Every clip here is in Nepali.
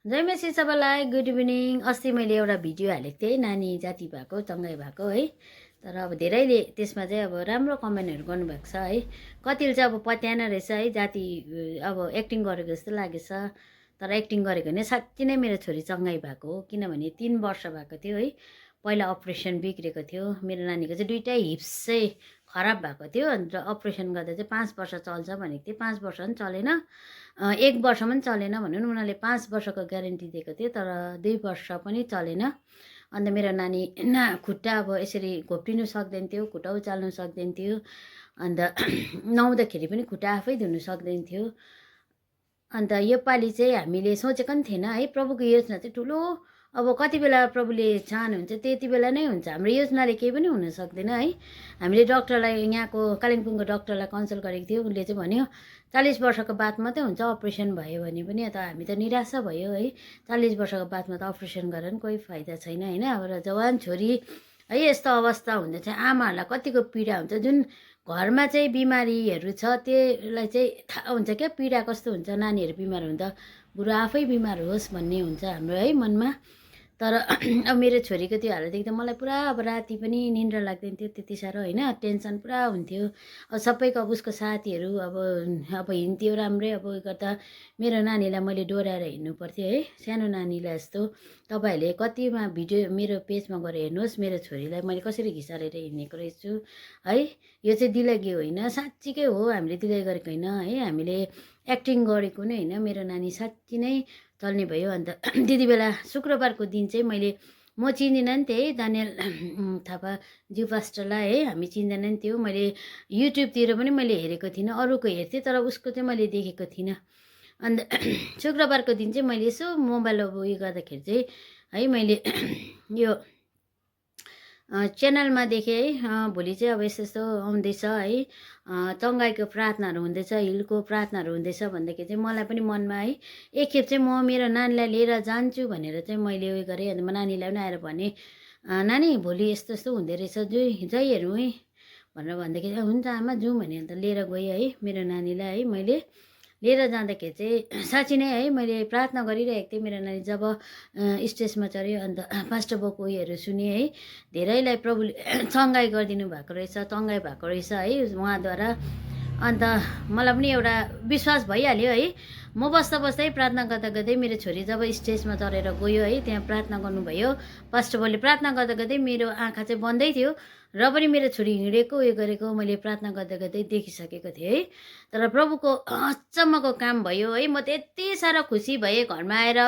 जय मेसी सबैलाई गुड इभिनिङ। अस्ति मैले एउटा भिडियो हालेको थिएँ नानी जाति भएको चङ्गाई भएको है। तर अब धेरैले त्यसमा चाहिँ अब राम्रो कमेन्टहरू गर्नुभएको छ है। कतिले चाहिँ अब पत्याएन रहेछ है, जाति अब एक्टिङ गरेको जस्तो लागेछ। तर एक्टिङ गरेको भने साँच्ची नै मेरो छोरी चङ्गाई भएको हो, किनभने 3 वर्ष भएको थियो है। पहिला अपरेसन बिग्रेको थियो मेरो नानीको चाहिँ, दुइटै हिप्स चाहिँ खराब भएको थियो। अन्त अपरेसन गर्दा चाहिँ 5 वर्ष चल्छ भनेको थियो, 5 वर्ष पनि चलेन, 1 वर्ष पनि चलेन भनौँ न। उनीहरूले 5 वर्षको ग्यारेन्टी दिएको थियो, तर 2 वर्ष पनि चलेन। अन्त मेरो नानी खुट्टा अब यसरी घोप्टिनु सक्दैन थियो, खुट्टा उचाल्नु सक्दैन थियो। अन्त नुहाउँदाखेरि पनि खुट्टा आफै धुनु सक्दैन थियो। अन्त योपालि चाहिँ हामीले सोचेको पनि थिएन है। प्रभुको योजना चाहिँ ठुलो। अब कति बेला प्रभुले चाहनुहुन्छ त्यति बेला नै हुन्छ, हाम्रो योजनाले केही पनि हुन सक्दैन है। हामीले डक्टरलाई, यहाँको कालिम्पोङको डक्टरलाई कन्सल्ट गरेको थियो। उनले चाहिँ भन्यो 40 वर्षको बाद मात्रै हुन्छ अपरेसन भयो भने पनि। त हामी त निराशा भयो है, 40 वर्षको बादमा त अपरेसन गरेर पनि कोही फाइदा छैन होइन। अब जवान छोरी है यस्तो अवस्था हुँदा चाहिँ आमाहरूलाई कतिको पीडा हुन्छ। जुन घरमा चाहिँ बिमारीहरू छ त्यसलाई चाहिँ थाहा हुन्छ क्या पीडा कस्तो हुन्छ। नानीहरू बिमार हुँदा बुढो आफै बिमार होस् भन्ने हुन्छ हाम्रो है मनमा। तर अब मेरो छोरीको त्यो हालत देख्दा मलाई पुरा अब राति पनि निन्द्रा लाग्दैन थियो त्यति साह्रो होइन, टेन्सन पुरा हुन्थ्यो। अब सबैको अब उसको साथीहरू अब हिँड्थ्यो राम्रै। अब गर्दा मेरो नानीलाई मैले डोराएर हिँड्नु पर्थ्यो है, सानो नानीलाई जस्तो। तपाईँहरूले कतिमा भिडियो मेरो पेजमा गएर हेर्नुहोस्, मेरो छोरीलाई मैले कसरी घिसारेर हिँडेको रहेछु है। यो चाहिँ दिल्लगी होइन, साँच्चीकै हो, हामीले दिल्लगी गरेको होइन है, हामीले एक्टिङ गरेको नै होइन। मेरो नानी साँच्ची नै चल्ने भयो। अन्त त्यति बेला शुक्रबारको दिन चाहिँ म चिन्दिनँ नि थिएँ है दानियल थापा ज्यू पास्टरलाई है, हामी चिन्दैन नि थियो। मैले युट्युबतिर पनि मैले हेरेको थिइनँ, अरूको हेर्थेँ तर उसको चाहिँ मैले देखेको थिइनँ। अन्त शुक्रबारको दिन चाहिँ मैले यसो मोबाइल अब उयो गर्दाखेरि चाहिँ है मैले यो च्यानलमा देखेँ है। भोलि चाहिँ अब यस्तो यस्तो आउँदैछ है, चङ्गाईको प्रार्थनाहरू हुँदैछ, हिलको प्रार्थनाहरू हुँदैछ भन्दाखेरि चाहिँ मलाई पनि मनमा है एकखेप चाहिँ म मेरो नानीलाई लिएर जान्छु भनेर चाहिँ मैले उयो गरेँ। अन्त म नानीलाई पनि आएर भने, नानी भोलि यस्तो यस्तो हुँदो रहेछ, जै हेरौँ है भनेर भन्दाखेरि हुन्छ आमा जाउँ भने अन्त लिएर गएँ है मेरो नानीलाई है। मैले लिएर जाँदाखेरि चाहिँ साँच्ची नै है मैले प्रार्थना गरिरहेको थिएँ। मेरो नानी जब स्टेजमा चढ्यो अन्त पास्टर बाउको उयोहरू सुने है, धेरैलाई प्रभुले चङ्गाई गरिदिनु भएको रहेछ, चङ्गाई भएको रहेछ है उहाँद्वारा। अन्त मलाई पनि एउटा विश्वास भइहाल्यो है। म बस्दा बस्दै प्रार्थना गर्दा गर्दै मेरो छोरी जब स्टेजमा चढेर गयो है, त्यहाँ प्रार्थना गर्नुभयो पास्टर बाउले। प्रार्थना गर्दा गर्दै मेरो आँखा चाहिँ बन्दै थियो र पनि मेरो छोरी हिँडेको उयो गरेको मैले प्रार्थना गर्दा गर्दै देखिसकेको थिएँ है। तर प्रभुको अचम्मको काम भयो है। म त्यति साह्रो खुसी भएँ घरमा आएर।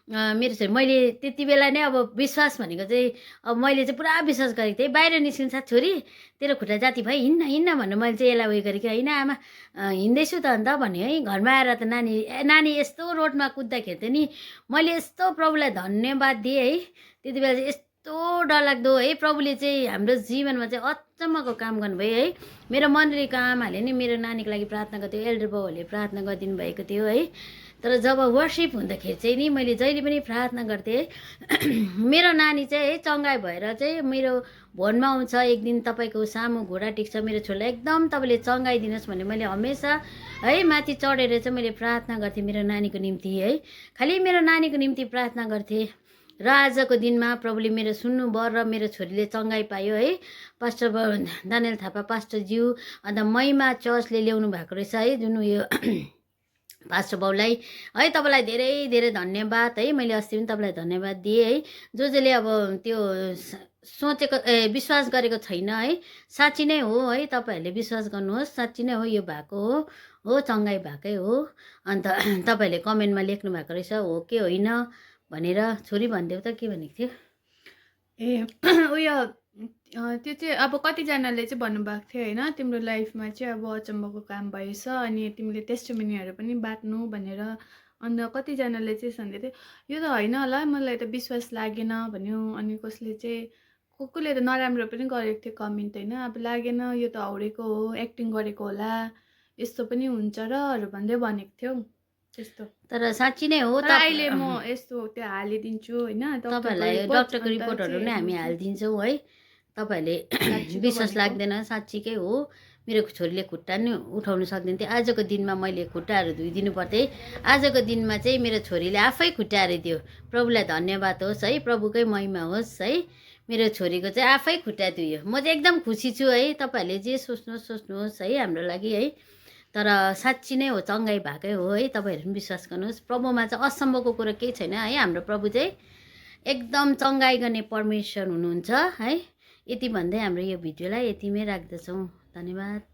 मेरो छोरी मैले त्यति बेला नै अब विश्वास भनेको चाहिँ अब मैले चाहिँ पुरा विश्वास गरेको थिएँ। बाहिर निस्किनु साथ छोरी तेरो खुट्टा जाति भयो, हिँड्न हिँड्न भन्नु मैले चाहिँ यसलाई उयो गरेको होइन आमा, हिँड्दैछु त अन्त भन्यो है। घरमा आएर त नानी यस्तो रोडमा कुद्दाखेरि त नि मैले यस्तो प्रभुलाई धन्यवाद दिएँ है। त्यति बेला चाहिँ यस्तो डरलाग्दो है, प्रभुले चाहिँ हाम्रो जीवनमा चाहिँ अचम्मको काम गर्नुभयो है। मेरो मण्डलीको आमाहरूले नि मेरो नानीको लागि प्रार्थना गर्थ्यो, एल्डर बाउहरूले प्रार्थना गरिदिनु भएको थियो है। तर जब वर्सिप हुँदाखेरि चाहिँ नि मैले जहिले पनि प्रार्थना गर्थेँ मेरो नानी चाहिँ है चङ्गाई भएर चाहिँ मेरो भोनमा आउँछ, एक दिन तपाईँको सामु घोडा टिक्छ, मेरो छोरीलाई एकदम तपाईँले चङ्गाई दिनुहोस् भन्ने मैले हमेसा है माथि चढेर चाहिँ मैले प्रार्थना गर्थेँ मेरो नानीको निम्ति है। खालि मेरो नानीको निम्ति प्रार्थना गर्थेँ र आजको दिनमा प्रभुले मेरो सुन्नुभयो र मेरो छोरीले चङ्गाई पायो है। पास्टर दानियल थापा पास्टरज्यू अन्त महिमा चर्चले ल्याउनु भएको रहेछ है, जुन उयो पास्टर बाउलाई है, तपाईँलाई धेरै धेरै धन्यवाद है। मैले अस्ति पनि तपाईँलाई धन्यवाद दिएँ है। जसले अब त्यो सोचेको विश्वास गरेको छैन है, साँच्ची नै हो है। तपाईँहरूले विश्वास गर्नुहोस्, साँच्ची नै हो, यो भएको हो चङ्गाई भएकै हो। अन्त तपाईँहरूले कमेन्टमा लेख्नु भएको रहेछ हो कि होइन भनेर। छोरी भनिदेऊ त के भनेको थियो ए उयो त्यो चाहिँ अब कतिजनाले चाहिँ भन्नुभएको थियो होइन, तिम्रो लाइफमा चाहिँ अब अचम्मको काम भएछ अनि तिमीले टेस्टिमनीहरू पनि बाँड्नु भनेर। अन्त कतिजनाले चाहिँ भन्दै थियो यो त होइन होला, मलाई त विश्वास लागेन भन्यो। अनि कसले चाहिँ कसले त नराम्रो पनि गरेको थियो कमेन्ट होइन, अब लागेन यो त हाउडेको हो, एक्टिङ गरेको होला, यस्तो पनि हुन्छ र भन्दै भनेको थियो त्यस्तो। तर साँच्ची नै हो। तर अहिले म यस्तो त्यो हालिदिन्छु होइन, तपाईँहरूलाई डक्टरको रिपोर्टहरू नै हामी हालिदिन्छौँ है। तपाईँहरूले विश्वास लाग्दैन, साँच्चीकै हो। मेरो छोरीले खुट्टा नि उठाउनु सक्दैन थियो। आजको दिनमा मैले खुट्टाहरू धोइदिनु पर्थ्यो। आजको दिनमा चाहिँ मेरो छोरीले आफै खुट्टाहरू दियो। प्रभुलाई धन्यवाद होस् है, प्रभुकै महिमा होस् है। मेरो छोरीको चाहिँ आफै खुट्टा धुयो। म चाहिँ एकदम खुसी छु है। तपाईँहरूले जे सोच्नुहोस् है हाम्रो लागि है। तर साँच्ची नै हो, चङ्गाई भएकै हो है। तपाईँहरू पनि विश्वास गर्नुहोस्, प्रभुमा चाहिँ असम्भवको कुरो केही छैन है। हाम्रो प्रभु चाहिँ एकदम चङ्गाई गर्ने परमेश्वर हुनुहुन्छ है। यति भन्दै हाम्रो यो भिडियोलाई यतिमै राख्दछौँ। धन्यवाद।